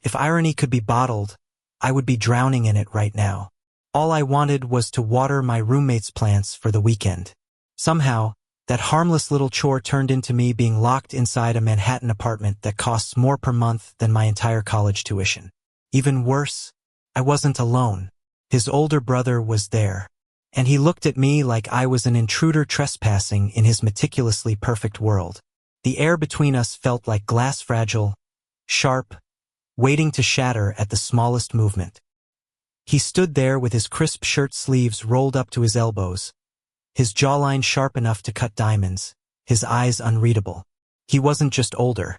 If irony could be bottled, I would be drowning in it right now. All I wanted was to water my roommate's plants for the weekend. Somehow, that harmless little chore turned into me being locked inside a Manhattan apartment that costs more per month than my entire college tuition. Even worse, I wasn't alone. His older brother was there, and he looked at me like I was an intruder trespassing in his meticulously perfect world. The air between us felt like glass, fragile, sharp, waiting to shatter at the smallest movement. He stood there with his crisp shirt sleeves rolled up to his elbows, his jawline sharp enough to cut diamonds, his eyes unreadable. He wasn't just older.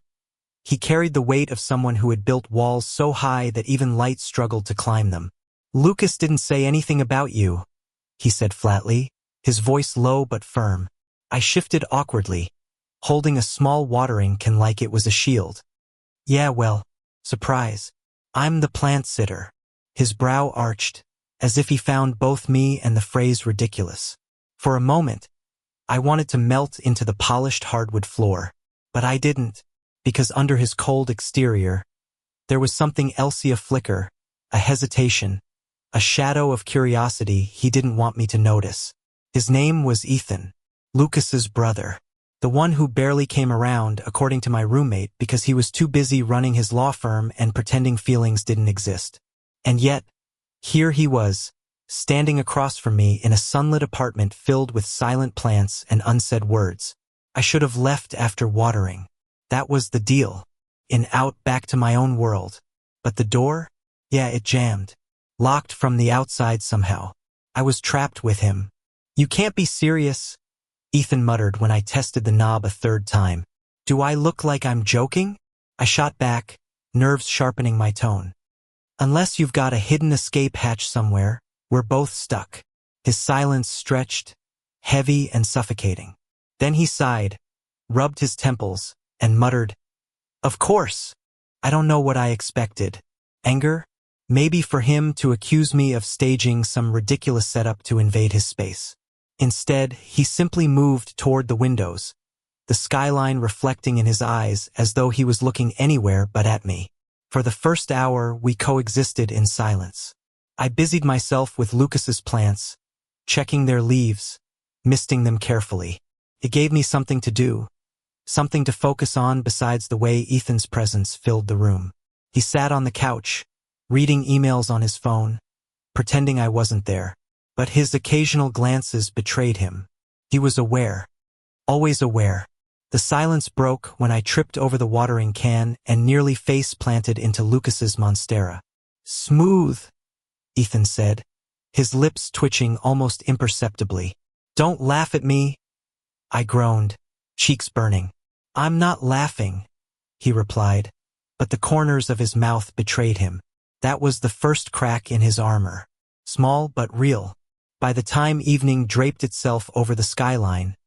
He carried the weight of someone who had built walls so high that even light struggled to climb them. "Lucas didn't say anything about you," he said flatly, his voice low but firm. I shifted awkwardly, holding a small watering can like it was a shield. "Yeah, well, surprise. I'm the plant sitter." His brow arched, as if he found both me and the phrase ridiculous. For a moment, I wanted to melt into the polished hardwood floor, but I didn't, because under his cold exterior, there was something else, a flicker, a hesitation, a shadow of curiosity he didn't want me to notice. His name was Ethan, Lucas's brother, the one who barely came around, according to my roommate, because he was too busy running his law firm and pretending feelings didn't exist. And yet, here he was, standing across from me in a sunlit apartment filled with silent plants and unsaid words. I should have left after watering. That was the deal. In, out, back to my own world. But the door? Yeah, it jammed. Locked from the outside somehow. I was trapped with him. "You can't be serious," Ethan muttered when I tested the knob a third time. "Do I look like I'm joking?" I shot back, nerves sharpening my tone. "Unless you've got a hidden escape hatch somewhere, we're both stuck." His silence stretched, heavy and suffocating. Then he sighed, rubbed his temples, and muttered, "Of course." I don't know what I expected. Anger? Maybe for him to accuse me of staging some ridiculous setup to invade his space. Instead, he simply moved toward the windows, the skyline reflecting in his eyes as though he was looking anywhere but at me. For the first hour, we coexisted in silence. I busied myself with Lucas's plants, checking their leaves, misting them carefully. It gave me something to do, something to focus on besides the way Ethan's presence filled the room. He sat on the couch, reading emails on his phone, pretending I wasn't there. But his occasional glances betrayed him. He was aware, always aware. The silence broke when I tripped over the watering can and nearly face-planted into Lucas's monstera. "Smooth," Ethan said, his lips twitching almost imperceptibly. "Don't laugh at me," I groaned, cheeks burning. "I'm not laughing," he replied, but the corners of his mouth betrayed him. That was the first crack in his armor. Small but real. By the time evening draped itself over the skyline,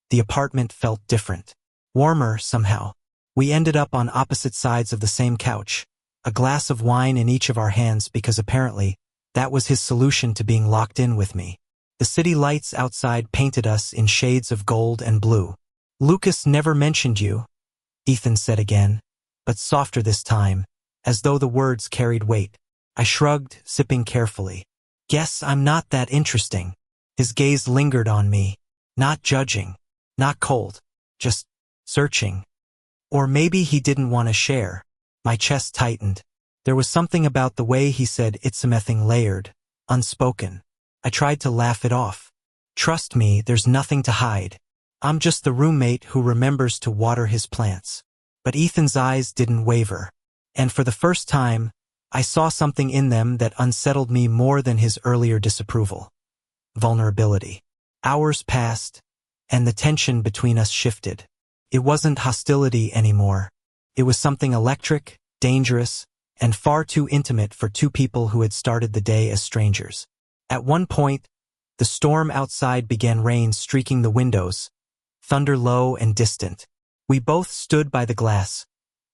the apartment felt different. Warmer, somehow. We ended up on opposite sides of the same couch, a glass of wine in each of our hands because apparently, that was his solution to being locked in with me. The city lights outside painted us in shades of gold and blue. "Lucas never mentioned you," Ethan said again, but softer this time, as though the words carried weight. I shrugged, sipping carefully. "Guess I'm not that interesting." His gaze lingered on me, not judging, not cold, just searching. Or maybe he didn't want to share. My chest tightened. There was something about the way he said it's something layered, unspoken. I tried to laugh it off. "Trust me, there's nothing to hide. I'm just the roommate who remembers to water his plants." But Ethan's eyes didn't waver. And for the first time, I saw something in them that unsettled me more than his earlier disapproval. Vulnerability. Hours passed, and the tension between us shifted. It wasn't hostility anymore. It was something electric, dangerous, and far too intimate for two people who had started the day as strangers. At one point, the storm outside began, rain streaking the windows, thunder low and distant. We both stood by the glass,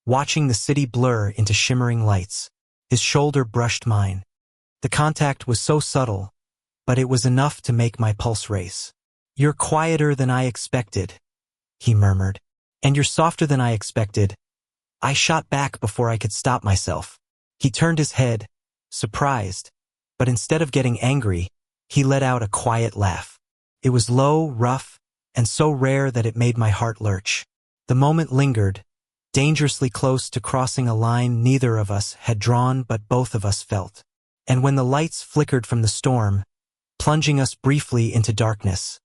watching the city blur into shimmering lights. His shoulder brushed mine. The contact was so subtle, but it was enough to make my pulse race. "You're quieter than I expected," he murmured. "And you're softer than I expected." I shot back before I could stop myself. He turned his head, surprised, but instead of getting angry, he let out a quiet laugh. It was low, rough, and so rare that it made my heart lurch. The moment lingered, dangerously close to crossing a line neither of us had drawn but both of us felt. And when the lights flickered from the storm, plunging us briefly into darkness,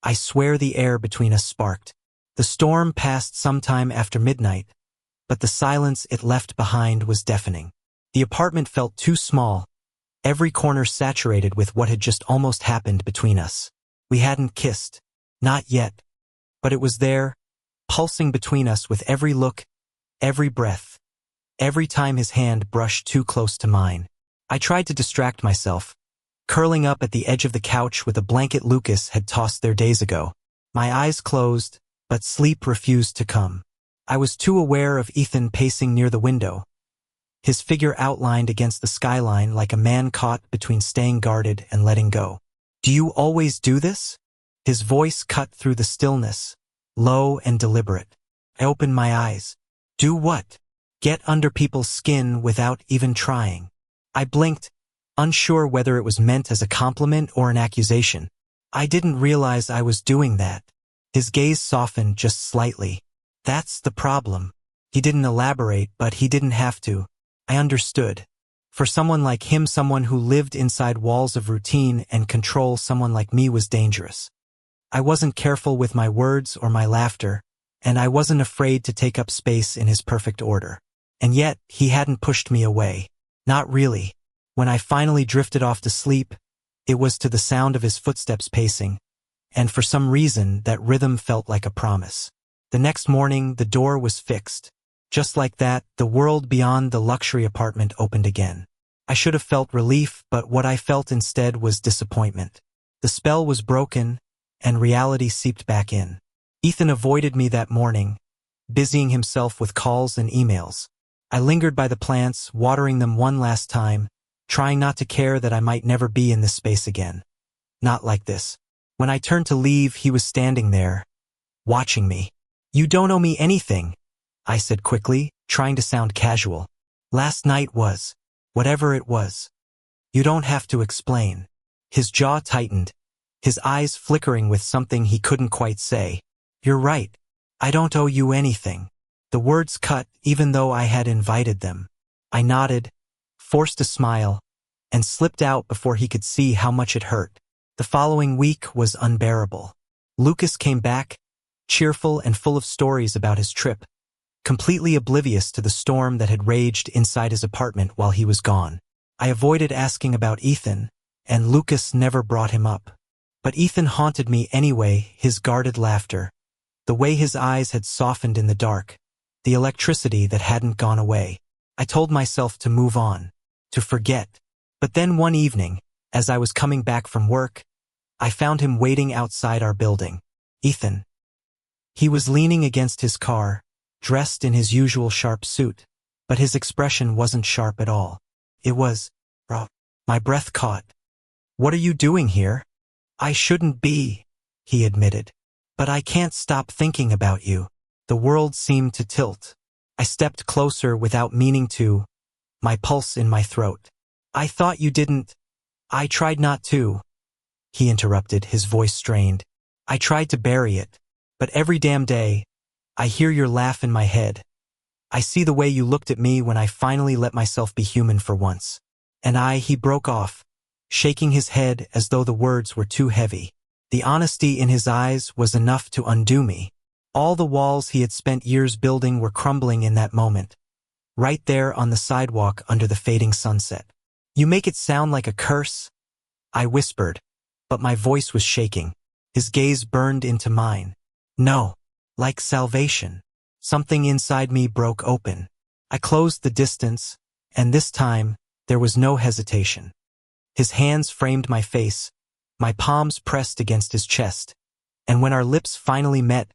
I swear the air between us sparked. The storm passed sometime after midnight, but the silence it left behind was deafening. The apartment felt too small, every corner saturated with what had just almost happened between us. We hadn't kissed, not yet, but it was there, pulsing between us with every look, every breath, every time his hand brushed too close to mine. I tried to distract myself, curling up at the edge of the couch with a blanket Lucas had tossed there days ago. My eyes closed, but sleep refused to come. I was too aware of Ethan pacing near the window, his figure outlined against the skyline like a man caught between staying guarded and letting go. "Do you always do this?" His voice cut through the stillness, low and deliberate. I opened my eyes. "Do what?" "Get under people's skin without even trying." I blinked, unsure whether it was meant as a compliment or an accusation. "I didn't realize I was doing that." His gaze softened just slightly. "That's the problem." He didn't elaborate, but he didn't have to. I understood. For someone like him, someone who lived inside walls of routine and control, someone like me was dangerous. I wasn't careful with my words or my laughter, and I wasn't afraid to take up space in his perfect order. And yet, he hadn't pushed me away. Not really. When I finally drifted off to sleep, it was to the sound of his footsteps pacing, and for some reason that rhythm felt like a promise. The next morning, the door was fixed. Just like that, the world beyond the luxury apartment opened again. I should have felt relief, but what I felt instead was disappointment. The spell was broken, and reality seeped back in. Ethan avoided me that morning, busying himself with calls and emails. I lingered by the plants, watering them one last time, trying not to care that I might never be in this space again. Not like this. When I turned to leave, he was standing there, watching me. "You don't owe me anything," I said quickly, trying to sound casual. "Last night was whatever it was. You don't have to explain." His jaw tightened, his eyes flickering with something he couldn't quite say. "You're right. I don't owe you anything." The words cut, even though I had invited them. I nodded, forced a smile, and slipped out before he could see how much it hurt. The following week was unbearable. Lucas came back, cheerful and full of stories about his trip, completely oblivious to the storm that had raged inside his apartment while he was gone. I avoided asking about Ethan, and Lucas never brought him up. But Ethan haunted me anyway, his guarded laughter, the way his eyes had softened in the dark, the electricity that hadn't gone away. I told myself to move on, to forget. But then one evening, as I was coming back from work, I found him waiting outside our building. Ethan. He was leaning against his car, dressed in his usual sharp suit, but his expression wasn't sharp at all. It was raw. My breath caught. "What are you doing here?" "I shouldn't be," he admitted. "But I can't stop thinking about you." The world seemed to tilt. I stepped closer without meaning to, my pulse in my throat. "I thought you didn't." "I tried not to," he interrupted, his voice strained. "I tried to bury it, but every damn day, I hear your laugh in my head. I see the way you looked at me when I finally let myself be human for once." And he broke off, shaking his head as though the words were too heavy. The honesty in his eyes was enough to undo me. All the walls he had spent years building were crumbling in that moment, right there on the sidewalk under the fading sunset. "You make it sound like a curse," I whispered, but my voice was shaking. His gaze burned into mine. "No. Like salvation." Something inside me broke open. I closed the distance, and this time, there was no hesitation. His hands framed my face, my palms pressed against his chest, and when our lips finally met,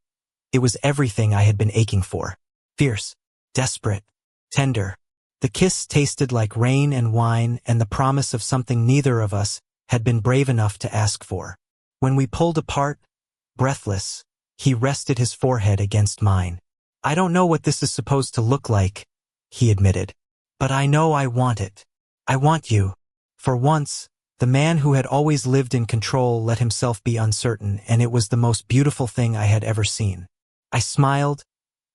it was everything I had been aching for. Fierce, desperate, tender. The kiss tasted like rain and wine and the promise of something neither of us had been brave enough to ask for. When we pulled apart, breathless, he rested his forehead against mine. "I don't know what this is supposed to look like," he admitted. But I know I want it. I want you. For once, the man who had always lived in control let himself be uncertain, and it was the most beautiful thing I had ever seen. I smiled,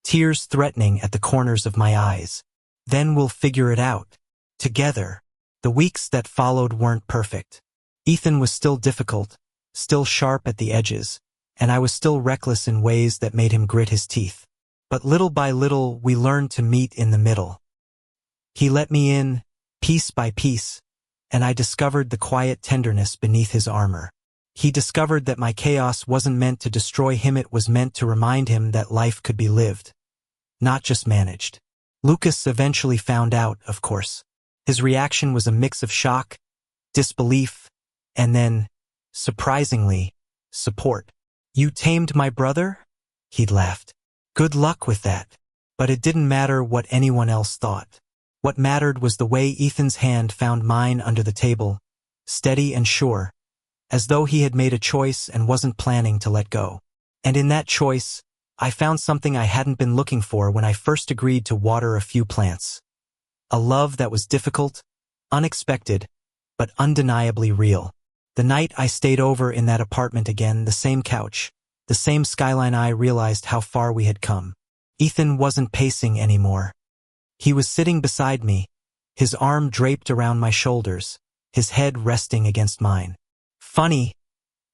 tears threatening at the corners of my eyes. Then we'll figure it out. Together. The weeks that followed weren't perfect. Ethan was still difficult, still sharp at the edges, and I was still reckless in ways that made him grit his teeth. But little by little, we learned to meet in the middle. He let me in, piece by piece, and I discovered the quiet tenderness beneath his armor. He discovered that my chaos wasn't meant to destroy him, it was meant to remind him that life could be lived, not just managed. Lucas eventually found out, of course. His reaction was a mix of shock, disbelief, and then, surprisingly, support. "You tamed my brother?" He'd laughed. "Good luck with that." But it didn't matter what anyone else thought. What mattered was the way Ethan's hand found mine under the table, steady and sure, as though he had made a choice and wasn't planning to let go. And in that choice, I found something I hadn't been looking for when I first agreed to water a few plants. A love that was difficult, unexpected, but undeniably real. The night I stayed over in that apartment again, the same couch, the same skyline, I realized how far we had come. Ethan wasn't pacing anymore. He was sitting beside me, his arm draped around my shoulders, his head resting against mine. "Funny,"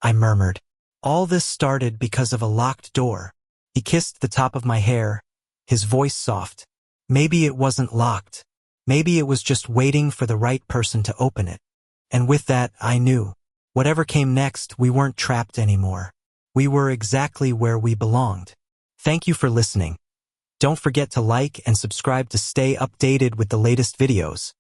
I murmured. "All this started because of a locked door." He kissed the top of my hair, his voice soft. "Maybe it wasn't locked. Maybe it was just waiting for the right person to open it." And with that, I knew. Whatever came next, we weren't trapped anymore. We were exactly where we belonged. Thank you for listening. Don't forget to like and subscribe to stay updated with the latest videos.